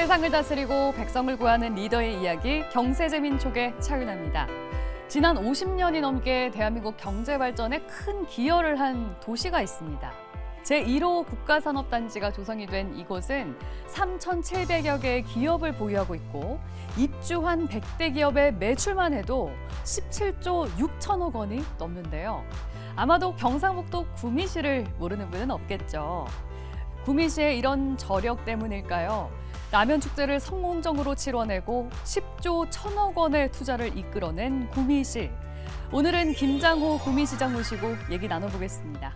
세상을 다스리고 백성을 구하는 리더의 이야기, 경세제민촉의 차윤아입니다. 지난 50년이 넘게 대한민국 경제 발전에 큰 기여를 한 도시가 있습니다. 제1호 국가산업단지가 조성이 된 이곳은 3,700여 개의 기업을 보유하고 있고 입주한 100대 기업의 매출만 해도 17조 6천억 원이 넘는데요. 아마도 경상북도 구미시를 모르는 분은 없겠죠. 구미시의 이런 저력 때문일까요? 라면 축제를 성공적으로 치러내고 10조 1천억 원의 투자를 이끌어낸 구미시. 오늘은 김장호 구미시장 모시고 얘기 나눠보겠습니다.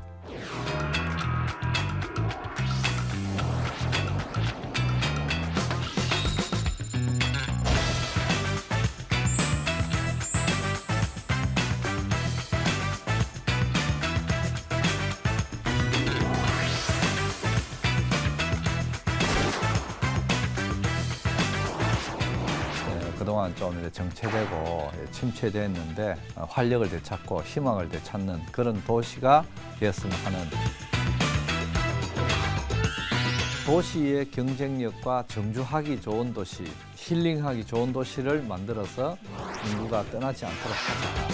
그동안 좀 이제 정체되고 침체됐는데 활력을 되찾고 희망을 되찾는 그런 도시가 되었으면 하는, 도시의 경쟁력과 정주하기 좋은 도시, 힐링하기 좋은 도시를 만들어서 인구가 떠나지 않도록 하자.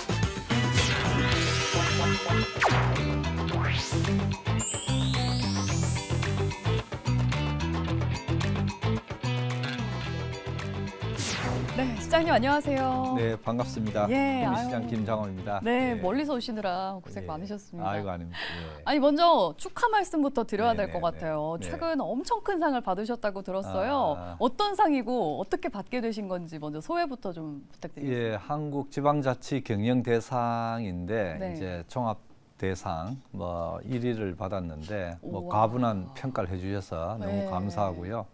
네, 시장님 안녕하세요. 네, 반갑습니다. 예, 구미시장 김장호입니다. 네, 예. 멀리서 오시느라 고생 예. 많으셨습니다. 아이고, 아닙니다. 예. 아니 먼저 축하 말씀부터 드려야 될 것 네네네. 같아요. 네. 최근 엄청 큰 상을 받으셨다고 들었어요. 어떤 상이고 어떻게 받게 되신 건지 먼저 소회부터 좀 부탁드리겠습니다. 예, 한국지방자치 경영대상인데 네. 이제 종합대상 뭐 1위를 받았는데 뭐 우와. 과분한 평가를 해주셔서 너무 네. 감사하고요.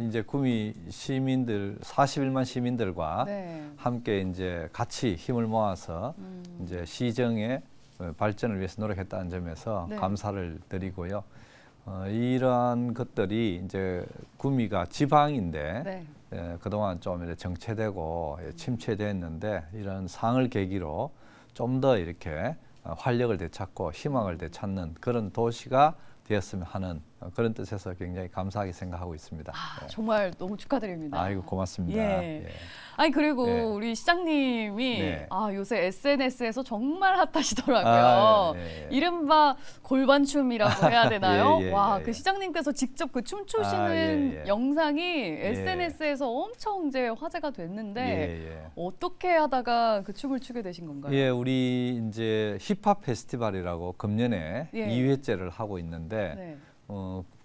이제 구미 시민들 41만 시민들과 네. 함께 이제 같이 힘을 모아서 이제 시정의 발전을 위해서 노력했다는 점에서 네. 감사를 드리고요. 이러한 것들이 이제 구미가 지방인데 네. 그동안 좀 이렇게 정체되고 침체됐는데 이런 상을 계기로 좀 더 이렇게 활력을 되찾고 희망을 되찾는 그런 도시가 되었으면 하는 그런 뜻에서 굉장히 감사하게 생각하고 있습니다. 아, 정말 너무 축하드립니다. 아이고 고맙습니다. 예. 예. 아니 그리고 네. 우리 시장님이 네. 요새 SNS에서 정말 핫하시더라고요. 아, 예, 예. 이른바 골반춤이라고 해야 되나요? 예, 예, 와, 예, 그 예. 시장님께서 직접 그 춤추시는 아, 예, 예. 영상이 SNS에서 엄청 이제 화제가 됐는데 예, 예. 어떻게 하다가 그 춤을 추게 되신 건가요? 예, 우리 이제 힙합 페스티벌이라고 금년에 예. 2회째를 하고 있는데 네.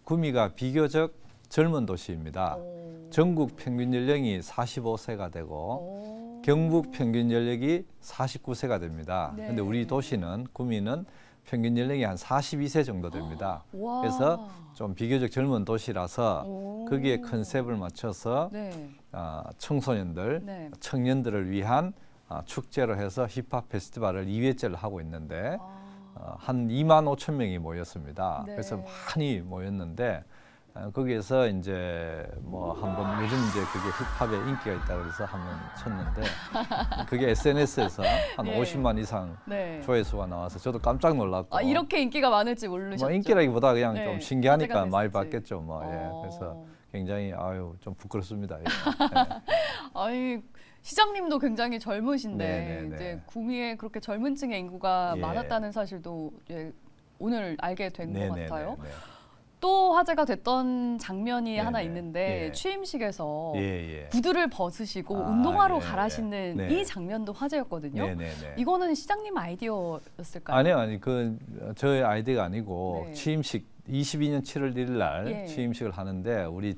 구미가 비교적 젊은 도시입니다. 오. 전국 평균 연령이 45세가 되고 오. 경북 평균 연령이 49세가 됩니다. 네. 그런데 우리 도시는 구미는 평균 연령이 한 42세 정도 됩니다. 와. 그래서 좀 비교적 젊은 도시라서 오. 거기에 컨셉을 맞춰서 네. 청소년들, 네. 청년들을 위한 축제로 해서 힙합 페스티벌을 2회째를 하고 있는데 한 2만 5천 명이 모였습니다. 네. 그래서 많이 모였는데 거기에서 이제 뭐 한번 요즘 이제 그게 힙합에 인기가 있다 그래서 한번 쳤는데 그게 SNS에서 한 예. 50만 이상 네. 조회수가 나와서 저도 깜짝 놀랐고 이렇게 인기가 많을지 모르셨죠? 뭐 인기라기보다 그냥 네. 좀 신기하니까 화제가 많이 됐을지. 봤겠죠. 뭐 예. 그래서 굉장히 좀 부끄럽습니다. 예. 아니 시장님도 굉장히 젊으신데 네네네. 이제 구미에 그렇게 젊은 층의 인구가 예. 많았다는 사실도 오늘 알게 된 것 네네네. 같아요. 네. 또 화제가 됐던 장면이 네네. 하나 있는데 예. 취임식에서 예, 예. 구두를 벗으시고 아, 운동화로 예, 갈아신는 네. 이 장면도 화제였거든요. 네네네. 이거는 시장님 아이디어였을까요? 아니 그 저의 아이디어가 아니고 네. 취임식 22년 7월 1일 날 예. 취임식을 하는데 우리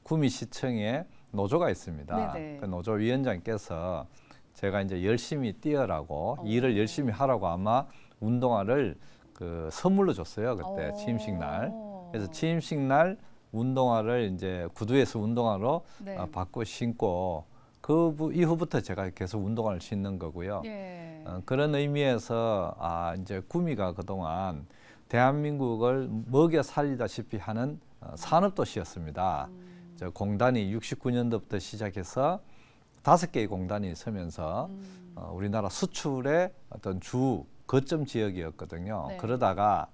구미시청에 노조가 있습니다. 네네. 그 노조 위원장께서 제가 이제 열심히 뛰어라고 일을 열심히 하라고 아마 운동화를 그 선물로 줬어요. 그때 취임식 날. 그래서 취임식 날 운동화를 이제 구두에서 운동화로 네. 바꿔 신고 그 이후부터 제가 계속 운동화를 신는 거고요. 예. 그런 의미에서 이제 구미가 그동안 대한민국을 먹여 살리다시피 하는 산업도시였습니다. 저 공단이 69년도부터 시작해서 5개의 공단이 서면서 우리나라 수출의 어떤 주 거점 지역이었거든요. 네. 그러다가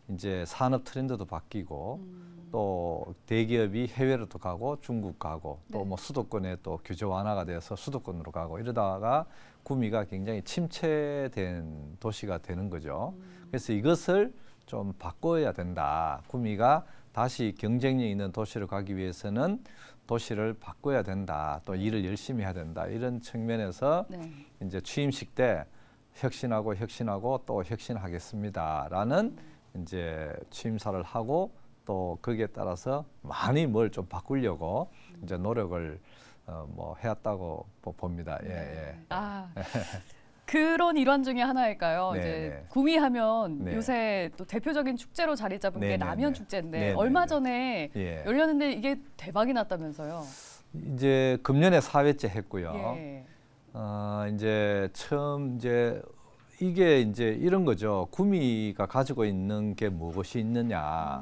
이제 산업 트렌드도 바뀌고 또 대기업이 해외로도 가고 중국 가고 또 뭐 수도권에 또 규제 완화가 되어서 수도권으로 가고 이러다가 구미가 굉장히 침체된 도시가 되는 거죠. 그래서 이것을 좀 바꿔야 된다. 구미가 다시 경쟁력 있는 도시로 가기 위해서는 도시를 바꿔야 된다. 또 일을 열심히 해야 된다. 이런 측면에서 이제 취임식 때 혁신하고 또 혁신하겠습니다라는 이제 취임사를 하고 또 거기에 따라서 많이 뭘 좀 바꾸려고 이제 노력을 뭐 해왔다고 봅니다. 예. 그런 일환 중에 하나일까요? 네, 이제 네. 구미하면 네. 요새 또 대표적인 축제로 자리 잡은 게 네, 라면 네. 축제인데 네, 얼마 네, 전에 예. 열렸는데 이게 대박이 났다면서요? 이제 금년에 4회째 했고요. 예. 이제 처음 이제 이게 이제 이런 거죠. 구미가 가지고 있는 게 무엇이 있느냐.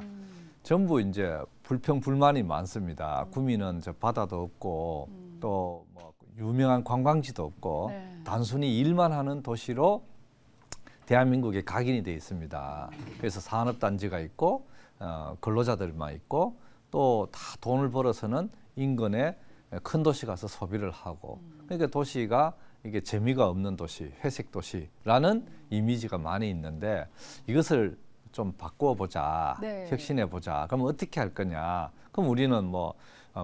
전부 이제 불평 불만이 많습니다. 구미는 저 바다도 없고 또 뭐 유명한 관광지도 없고 단순히 일만 하는 도시로 대한민국에 각인이 되어 있습니다. 그래서 산업단지가 있고 근로자들만 있고 또 다 돈을 벌어서는 인근에 큰 도시 가서 소비를 하고 그러니까 도시가 이게 재미가 없는 도시, 회색 도시라는 이미지가 많이 있는데 이것을 좀 바꿔보자, 혁신해보자. 그럼 어떻게 할 거냐? 그럼 우리는 뭐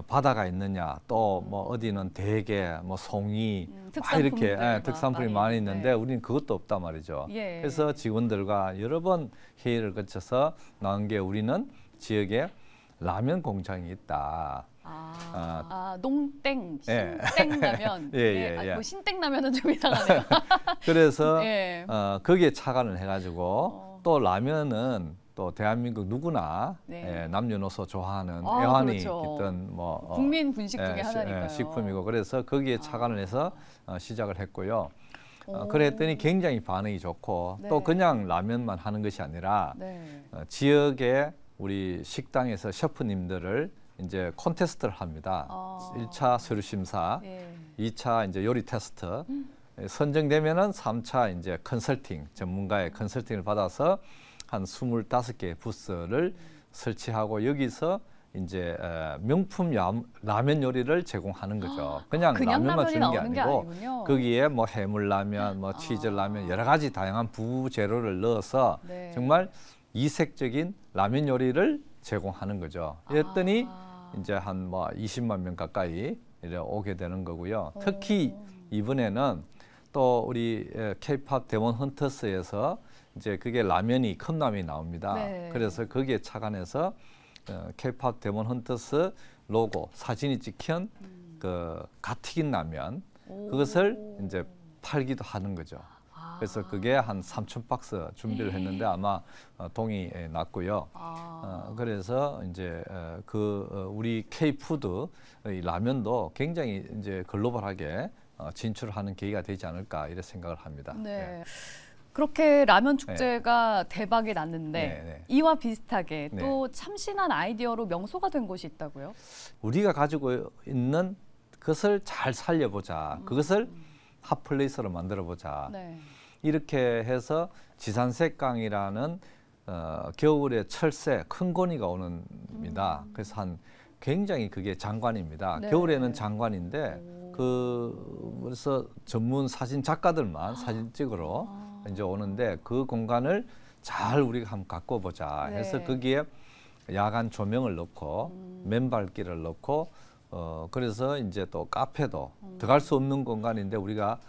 바다가 있느냐, 또 뭐 어디는 대게, 뭐 송이, 이렇게 특산품이 많이 있는데 우리는 그것도 없단 말이죠. 그래서 직원들과 여러 번 회의를 거쳐서 나온 게 우리는 지역에 라면 공장이 있다. 농땡, 신땡라면. 뭐 신땡라면은 좀 이상하네요. 그래서 거기에 착안을 해가지고 또 라면은 또 대한민국 누구나 남녀노소 좋아하는 애환이 있던 뭐 국민 분식 중에 하나니까요. 식품이고 그래서 거기에 착안을 해서 시작을 했고요. 그랬더니 굉장히 반응이 좋고 또 그냥 라면만 하는 것이 아니라 지역의 우리 식당에서 셰프님들을 이제 콘테스트를 합니다. 1차 서류 심사, 2차 이제 요리 테스트, 선정되면은 3차 이제 컨설팅, 전문가의 컨설팅을 받아서 한 25개의 부스를 설치하고 여기서 이제 명품 라면 요리를 제공하는 거죠. 그냥 라면만 주는 게 아니고 거기에 뭐 해물라면, 뭐 치즈라면 여러 가지 다양한 부재료를 넣어서 정말 이색적인 라면 요리를 제공하는 거죠. 이랬더니 이제 한 뭐 20만 명 가까이 이래 오게 되는 거고요. 특히 이번에는 또 우리 K-팝 데몬 헌터스에서 이제 그게 라면이 컵라면이 나옵니다. 그래서 거기에 착안해서 K-팝 데몬 헌터스 로고 사진이 찍힌 그 갓튀긴 라면 그것을 이제 팔기도 하는 거죠. 그래서 그게 한 3,000박스 준비를 했는데 아마 동이 났고요. 그래서 이제 우리 K-푸드 라면도 굉장히 이제 글로벌하게 진출하는 계기가 되지 않을까 이런 생각을 합니다. 그렇게 라면 축제가 대박이 났는데 이와 비슷하게 또 참신한 아이디어로 명소가 된 곳이 있다고요? 우리가 가지고 있는 것을 잘 살려보자. 그것을 핫플레이스로 만들어보자. 이렇게 해서 지산색강이라는 겨울에 철새 큰 고니가 오는입니다. 그래서 굉장히 그게 장관입니다. 겨울에는 장관인데 그래서 전문 사진 작가들만 사진 찍으러 이제 오는데 그 공간을 잘 우리가 한번 갖고 보자 해서 거기에 야간 조명을 넣고 맨발길을 넣고 그래서 이제 또 카페도 들어갈 수 없는 공간인데 우리가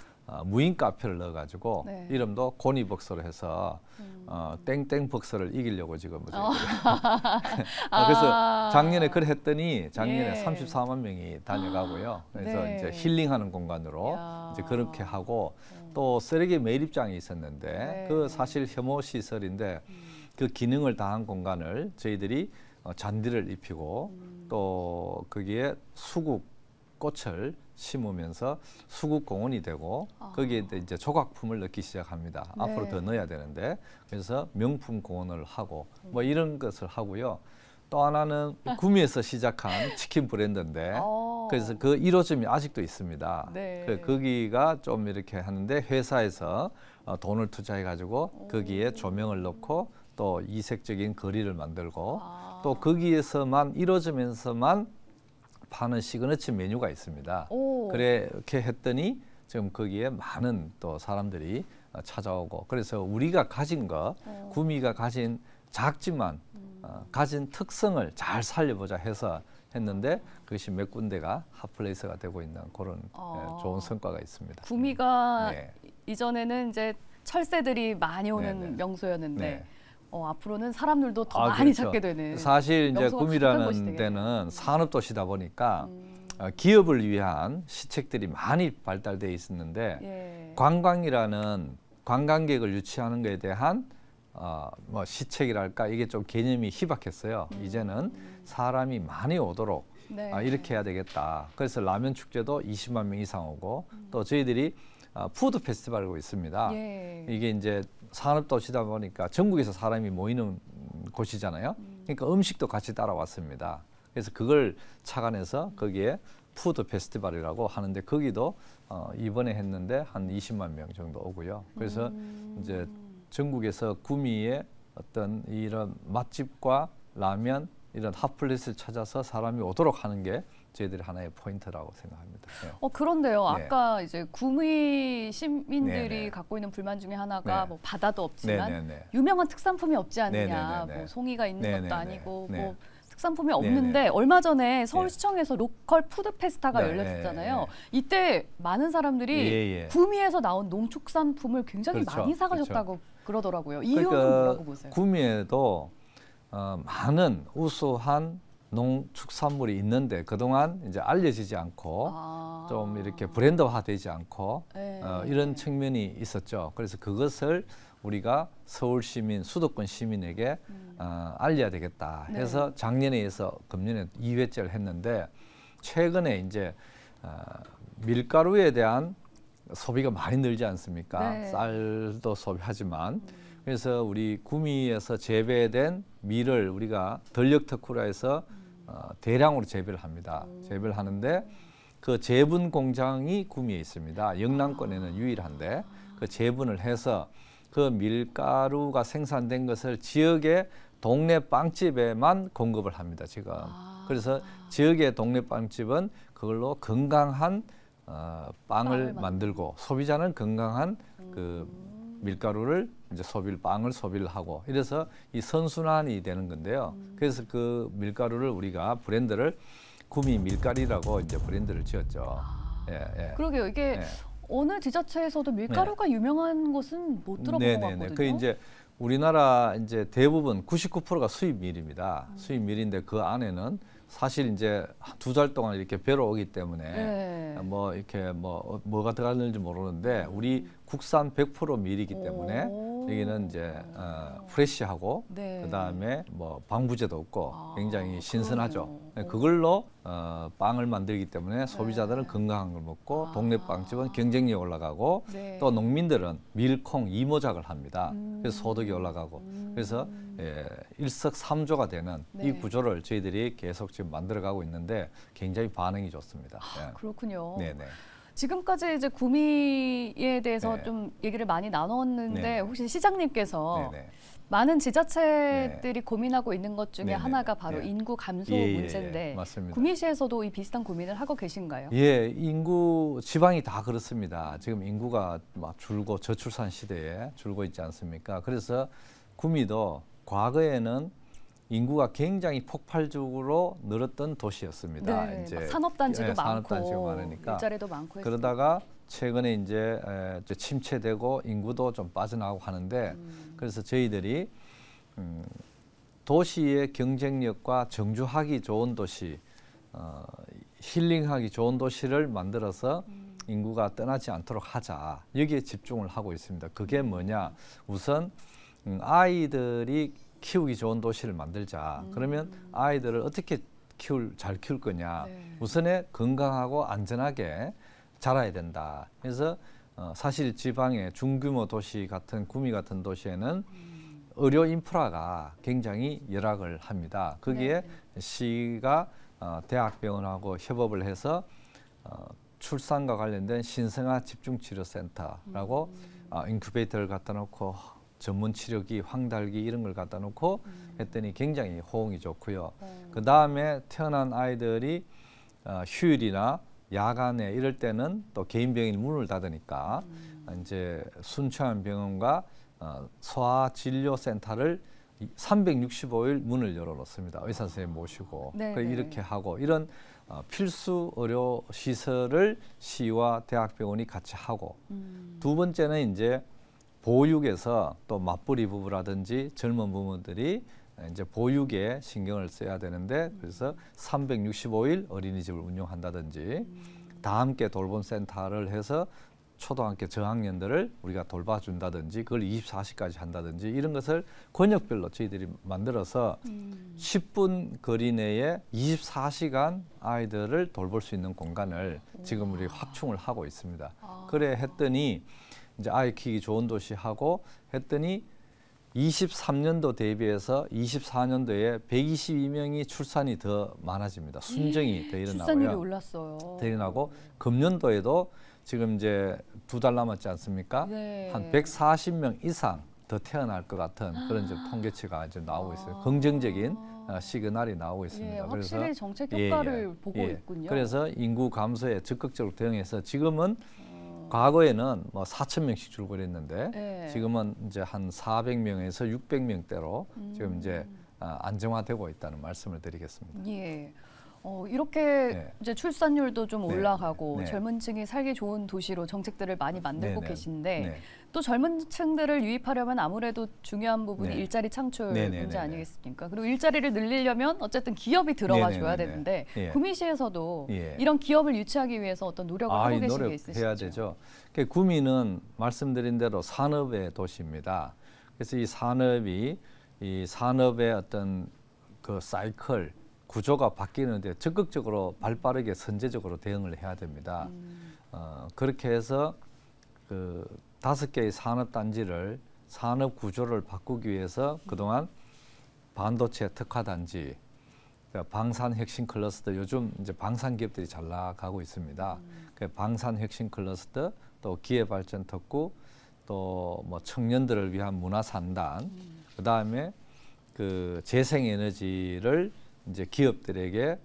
무인 카페를 넣어가지고 이름도 고니벅스로 해서 땡땡벅스를 이기려고 지금 그래서 작년에 그래 했더니 작년에 34만 명이 다녀가고요. 그래서 이제 힐링하는 공간으로 이제 그렇게 하고 또 쓰레기 매립장이 있었는데 그 사실 혐오 시설인데 그 기능을 다한 공간을 저희들이 잔디를 입히고 또 거기에 수국 꽃을 심으면서 수국 공원이 되고 거기에 이제 조각품을 넣기 시작합니다. 앞으로 더 넣어야 되는데 그래서 명품 공원을 하고 뭐 이런 것을 하고요. 또 하나는 구미에서 시작한 치킨 브랜드인데 그래서 그 1호점이 아직도 있습니다. 거기가 좀 이렇게 하는데 회사에서 돈을 투자해 가지고 거기에 조명을 넣고 또 이색적인 거리를 만들고 또 거기에서만 1호점에서만 파는 시그니처 메뉴가 있습니다. 그렇게 했더니 지금 거기에 많은 또 사람들이 찾아오고 그래서 우리가 가진 거 구미가 가진 작지만 가진 특성을 잘 살려보자 해서 했는데 그것이 몇 군데가 핫플레이스가 되고 있는 그런 좋은 성과가 있습니다. 구미가 이전에는 이제 철새들이 많이 오는 네네. 명소였는데 앞으로는 사람들도 더 많이 그렇죠. 찾게 되는. 사실 이제 명소가 가득한 곳이 구미라는 되겠네요. 데는 산업도시다 보니까 기업을 위한 시책들이 많이 발달돼 있었는데 관광이라는 관광객을 유치하는 것에 대한 뭐 시책이랄까 이게 좀 개념이 희박했어요. 이제는 사람이 많이 오도록 이렇게 해야 되겠다. 그래서 라면 축제도 20만 명 이상 오고 또 저희들이 푸드 페스티벌이고 있습니다. 이게 이제 산업 도시다 보니까 전국에서 사람이 모이는 곳이잖아요. 그러니까 음식도 같이 따라왔습니다. 그래서 그걸 착안해서 거기에 푸드 페스티벌이라고 하는데 거기도 이번에 했는데 한 20만 명 정도 오고요. 그래서 이제 전국에서 구미의 어떤 이런 맛집과 라면 이런 핫플레이스를 찾아서 사람이 오도록 하는 게 저희들이 하나의 포인트라고 생각합니다. 그런데요. 네. 아까 이제 구미 시민들이 네네. 갖고 있는 불만 중에 하나가 네. 뭐 바다도 없지만 네네네. 유명한 특산품이 없지 않느냐. 네네네네. 뭐 송이가 있는 네네네. 것도 아니고 네. 뭐 특산품이 없는데 얼마 전에 서울시청에서 로컬 푸드 페스타가 네. 열렸었잖아요. 네. 이때 많은 사람들이 예. 구미에서 나온 농축산품을 굉장히 그렇죠. 많이 사가셨다고 그러더라고요. 이유는 그러니까 뭐라고 보세요? 구미에도 많은 우수한 농축산물이 있는데 그동안 이제 알려지지 않고 좀 이렇게 브랜드화되지 않고 이런 측면이 있었죠. 그래서 그것을 우리가 서울 시민, 수도권 시민에게 알려야 되겠다 해서 작년에 해서 금년에 2회째를 했는데 최근에 이제 밀가루에 대한 소비가 많이 늘지 않습니까? 쌀도 소비하지만 그래서 우리 구미에서 재배된 밀을 우리가 전력 특구라 해서 대량으로 재배를 합니다. 재배를 하는데 그 재분 공장이 구미에 있습니다. 영남권에는 유일한데 그 재분을 해서 그 밀가루가 생산된 것을 지역의 동네 빵집에만 공급을 합니다. 지금. 그래서 지역의 동네 빵집은 그걸로 건강한 빵을 만들고 소비자는 건강한 그 밀가루를 이제 빵을 소비를 하고 이래서 이 선순환이 되는 건데요. 그래서 그 밀가루를 우리가 브랜드를 구미 밀가리라고 이제 브랜드를 지었죠. 그러게요. 이게 어느 지자체에서도 밀가루가 유명한 곳은 못 들어본 것 같거든요. 그 이제 우리나라 이제 대부분 99%가 수입 밀입니다. 수입 밀인데 그 안에는 사실 이제 2달 동안 이렇게 배로 오기 때문에 뭐 이렇게 뭐가 들어가는지 모르는데 우리 국산 100% 밀이기 때문에 여기는 이제 프레시하고 그다음에 뭐 방부제도 없고 굉장히 신선하죠. 그걸로 빵을 만들기 때문에 소비자들은 건강한 걸 먹고 동네 빵집은 경쟁력이 올라가고 또 농민들은 밀콩 이모작을 합니다. 그래서 소득이 올라가고 그래서 일석삼조가 되는 이 구조를 저희들이 계속 지금 만들어가고 있는데 굉장히 반응이 좋습니다. 그렇군요. 네네. 지금까지 이제 구미에 대해서 좀 얘기를 많이 나눴는데 혹시 시장님께서 많은 지자체들이 고민하고 있는 것 중에 하나가 바로 인구 감소 문제인데 맞습니다. 구미시에서도 이 비슷한 고민을 하고 계신가요? 인구 지방이 다 그렇습니다. 지금 인구가 막 줄고 저출산 시대에 줄고 있지 않습니까? 그래서 구미도 과거에는 인구가 굉장히 폭발적으로 늘었던 도시였습니다. 이제 산업단지도 많고 산업단지가 많으니까 일자리도 많고 그러다가 최근에 이제 침체되고 인구도 좀 빠져나가고 하는데 그래서 저희들이 도시의 경쟁력과 정주하기 좋은 도시, 힐링하기 좋은 도시를 만들어서 인구가 떠나지 않도록 하자. 여기에 집중을 하고 있습니다. 그게 뭐냐? 우선 아이들이 키우기 좋은 도시를 만들자. 그러면 아이들을 어떻게 잘 키울 거냐. 우선에 건강하고 안전하게 자라야 된다. 그래서 사실 지방의 중규모 도시 같은 구미 같은 도시에는 의료 인프라가 굉장히 열악을 합니다. 거기에 시가 대학병원하고 협업을 해서 출산과 관련된 신생아 집중치료센터라고 인큐베이터를 갖다 놓고 전문 치료기, 황달기 이런 걸 갖다 놓고 했더니 굉장히 호응이 좋고요. 그 다음에 태어난 아이들이 휴일이나 야간에 이럴 때는 또 개인 병원이 문을 닫으니까 이제 순천병원과 소아진료센터를 365일 문을 열어놓습니다. 의사 선생님 모시고 이렇게 하고 이런 필수 의료 시설을 시와 대학병원이 같이 하고 두 번째는 이제 보육에서 또 맞벌이 부부라든지 젊은 부모들이 이제 보육에 신경을 써야 되는데 그래서 365일 어린이집을 운영한다든지 다 함께 돌봄 센터를 해서 초등학교 저학년들을 우리가 돌봐준다든지 그걸 24시까지 한다든지 이런 것을 권역별로 저희들이 만들어서 10분 거리 내에 24시간 아이들을 돌볼 수 있는 공간을 지금 우리 확충을 하고 있습니다. 그래 했더니 이제 아이 키우기 좋은 도시 하고 했더니 23년도 대비해서 24년도에 122명이 출산이 더 많아집니다. 순정이 더 일어나고요. 출산율이 올랐어요. 더 일어나고 금년도에도 지금 이제 2달 남았지 않습니까? 네. 한 140명 이상 더 태어날 것 같은 그런 이제 통계치가 이제 나오고 있어요. 긍정적인 시그널이 나오고 있습니다. 예, 확실히 그래서 정책 효과를 보고 있군요. 그래서 인구 감소에 적극적으로 대응해서 지금은 과거에는 뭐 4,000명씩 줄거렸는데 지금은 이제 한 400명에서 600명대로 지금 이제 안정화되고 있다는 말씀을 드리겠습니다. 예. 이렇게 이제 출산율도 좀 올라가고 젊은 층이 살기 좋은 도시로 정책들을 많이 만들고 계신데 또 젊은 층들을 유입하려면 아무래도 중요한 부분이 일자리 창출 문제 아니겠습니까? 그리고 일자리를 늘리려면 어쨌든 기업이 들어와 줘야 되는데 구미시에서도 이런 기업을 유치하기 위해서 어떤 노력을 하고 계신 게 있으시죠? 해야 되죠. 구미는 말씀드린 대로 산업의 도시입니다. 그래서 이 산업의 어떤 그 사이클 구조가 바뀌는데 적극적으로 발빠르게 선제적으로 대응을 해야 됩니다. 그렇게 해서 그 5개의 산업단지를 산업 구조를 바꾸기 위해서 그동안 반도체 특화단지, 방산혁신 클러스터 요즘 이제 방산 기업들이 잘 나가고 있습니다. 그 방산혁신 클러스터 또 기회발전 특구 또 뭐 청년들을 위한 문화산단 그 다음에 그 재생에너지를 이제 기업들에게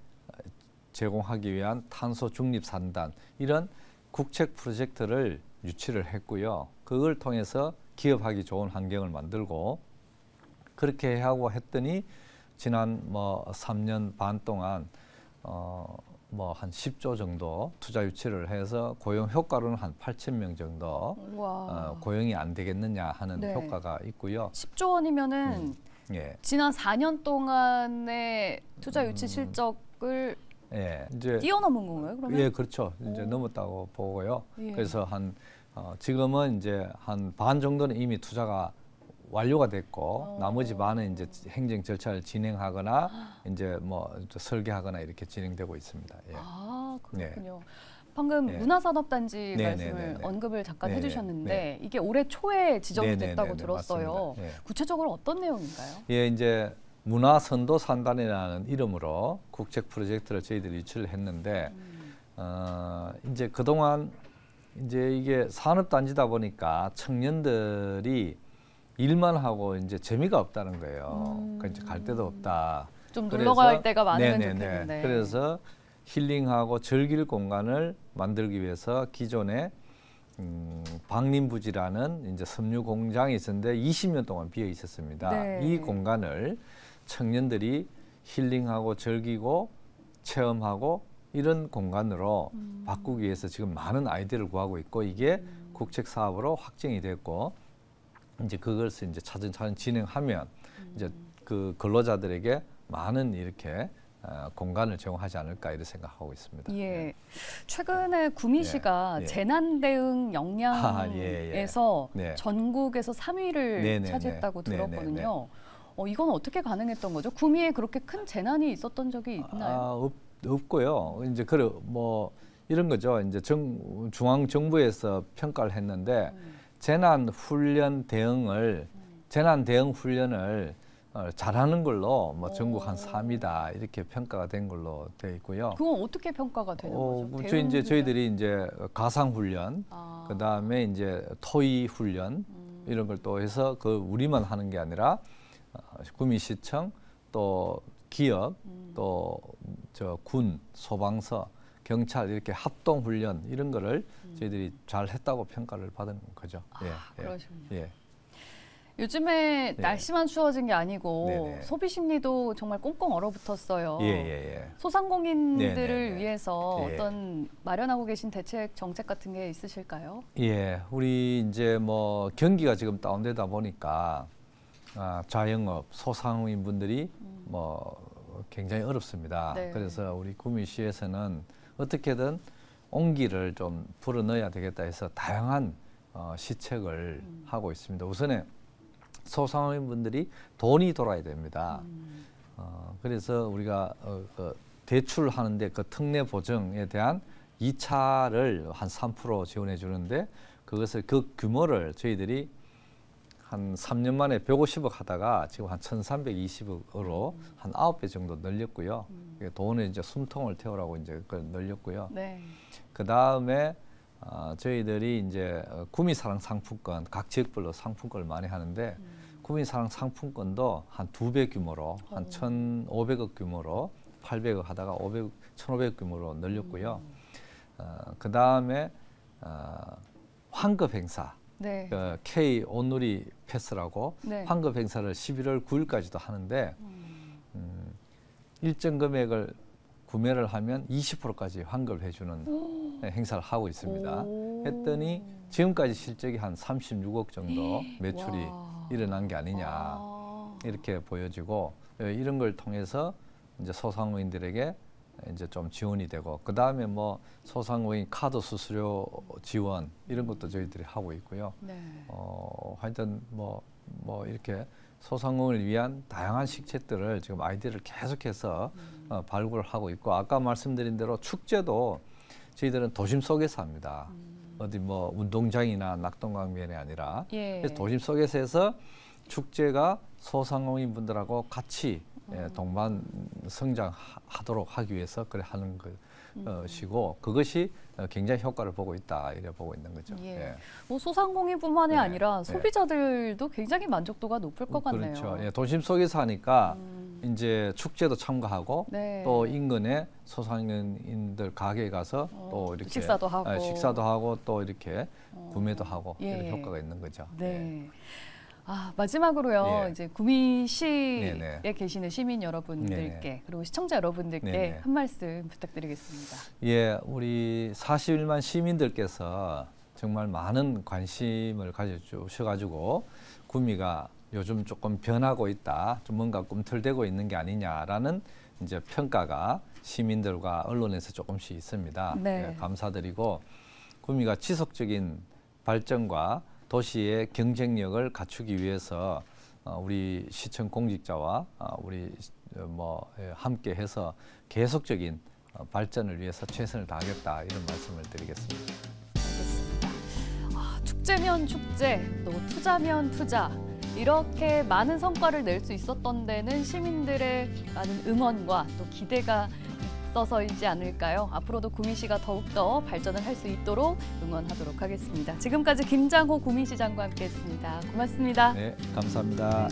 제공하기 위한 탄소 중립 산단 이런 국책 프로젝트를 유치를 했고요. 그걸 통해서 기업하기 좋은 환경을 만들고 그렇게 하고 했더니 지난 뭐 3년 반 동안 뭐 한 10조 정도 투자 유치를 해서 고용 효과로는 한 8,000명 정도 고용이 안 되겠느냐 하는 효과가 있고요. 10조 원이면은 지난 4년 동안의 투자 유치 실적을 이제 뛰어넘은 건가요? 그러면? 예, 그렇죠. 이제 넘었다고 보고요. 그래서 지금은 이제 한 반 정도는 이미 투자가 완료가 됐고 나머지 반은 이제 행정 절차를 진행하거나 이제 뭐 설계하거나 이렇게 진행되고 있습니다. 아, 그렇군요. 방금 문화산업단지 말씀을 네네네네. 언급을 잠깐 네네. 해주셨는데 이게 올해 초에 지정이 네네네네. 됐다고 들었어요. 맞습니다. 구체적으로 어떤 내용인가요? 예, 이제 문화선도산단이라는 이름으로 국책 프로젝트를 저희들이 유치를 했는데 이제 그동안 이제 이게 산업단지다 보니까 청년들이 일만 하고 이제 재미가 없다는 거예요. 그러니까 이제 갈 데도 없다. 좀 놀러 갈 데가 많으면 좋겠는데. 그래서 힐링하고 즐길 공간을 만들기 위해서 기존에 방림부지라는 이제 섬유 공장이 있었는데 20년 동안 비어 있었습니다. 이 공간을 청년들이 힐링하고 즐기고 체험하고 이런 공간으로 바꾸기 위해서 지금 많은 아이디어를 구하고 있고 이게 국책 사업으로 확정이 됐고 이제 그것을 이제 차근차근 진행하면 이제 그 근로자들에게 많은 이렇게 공간을 제공하지 않을까 이렇게 생각하고 있습니다. 예, 최근에 구미시가 재난 대응 역량에서 전국에서 3위를 차지했다고 들었거든요. 이건 어떻게 가능했던 거죠? 구미에 그렇게 큰 재난이 있었던 적이 있나요? 없고요. 이제 뭐 이런 거죠. 이제 중앙 정부에서 평가를 했는데 재난 대응 훈련을 잘하는 걸로 뭐 전국 한 3위다 이렇게 평가가 된 걸로 되어 있고요. 그건 어떻게 평가가 되는 거죠? 저희들이 이제 가상 훈련, 그다음에 이제 토의 훈련 이런 걸 또 해서 그 우리만 하는 게 아니라 구미시청 또 기업 또 저 군, 소방서, 경찰 이렇게 합동 훈련 이런 거를 저희들이 잘 했다고 평가를 받은 거죠. 그러시군요. 예. 요즘에 네. 날씨만 추워진 게 아니고 네네. 소비 심리도 정말 꽁꽁 얼어붙었어요. 예. 소상공인들을 네네네. 위해서 예. 어떤 마련하고 계신 대책 정책 같은 게 있으실까요? 예, 우리 이제 뭐 경기가 지금 다운되다 보니까 자영업, 소상공인 분들이 뭐 굉장히 어렵습니다. 네. 그래서 우리 구미시에서는 어떻게든 온기를 좀 불어넣어야 되겠다 해서 다양한 시책을 하고 있습니다. 우선에 소상공인 분들이 돈이 돌아야 됩니다. 그래서 우리가 그 대출하는데 그 특례 보증에 대한 2차를 한 3% 지원해 주는데 그것을 그 규모를 저희들이 한 3년 만에 150억 하다가 지금 한 1,320억으로 한 9배 정도 늘렸고요. 돈을 이제 숨통을 태우라고 이제 그걸 늘렸고요. 네. 그 다음에 저희들이 이제 구미사랑 상품권 각 지역별로 상품권을 많이 하는데 구미사랑 상품권도 한 2배 규모로 한 1,500억 규모로 800억 하다가 1,500억 규모로 늘렸고요. 그 다음에 환급 행사. 네. K 온누리 패스라고 네. 환급 행사를 11월 9일까지도 하는데 일정 금액을 구매를 하면 20%까지 환급을 해주는 행사를 하고 있습니다. 했더니 지금까지 실적이 한 36억 정도 매출이 일어난 게 아니냐 이렇게 보여지고 이런 걸 통해서 이제 소상공인들에게 이제 좀 지원이 되고 그 다음에 뭐 소상공인 카드 수수료 지원 이런 것도 저희들이 하고 있고요. 네. 하여튼 뭐 이렇게 소상공인을 위한 다양한 식책들을 지금 아이디어를 계속해서 발굴을 하고 있고 아까 말씀드린 대로 축제도 저희들은 도심 속에서 합니다. 어디 뭐 운동장이나 낙동강변이 아니라 그래서 도심 속에서 해서 축제가 소상공인 분들하고 같이 동반 성장하도록 하기 위해서 그래 하는 것이고 그것이 굉장히 효과를 보고 있다 이래 보고 있는 거죠. 뭐 소상공인뿐만이 네. 아니라 소비자들도 굉장히 만족도가 높을 것 같네요. 그렇죠. 도심 속에서 하니까 이제 축제도 참가하고 네. 또 인근에 소상공인들 가게에 가서 또 이렇게 식사도 하고 또 이렇게 구매도 하고 이런 효과가 있는 거죠. 네. 마지막으로요. 이제 구미시에 네네. 계시는 시민 여러분들께 네네. 그리고 시청자 여러분들께 네네. 한 말씀 부탁드리겠습니다. 예, 우리 41만 시민들께서 정말 많은 관심을 가져주셔가지고 구미가 요즘 조금 변하고 있다, 좀 뭔가 꿈틀대고 있는 게 아니냐라는 이제 평가가 시민들과 언론에서 조금씩 있습니다. 네. 감사드리고 구미가 지속적인 발전과 도시의 경쟁력을 갖추기 위해서 우리 시청 공직자와 우리 함께해서 계속적인 발전을 위해서 최선을 다하겠다 이런 말씀을 드리겠습니다. 알겠습니다. 축제면 축제, 또 투자면 투자. 이렇게 많은 성과를 낼 수 있었던 데는 시민들의 많은 응원과 또 기대가 있어서이지 않을까요? 앞으로도 구미시가 더욱더 발전을 할 수 있도록 응원하도록 하겠습니다. 지금까지 김장호 구미시장과 함께했습니다. 고맙습니다. 네, 감사합니다.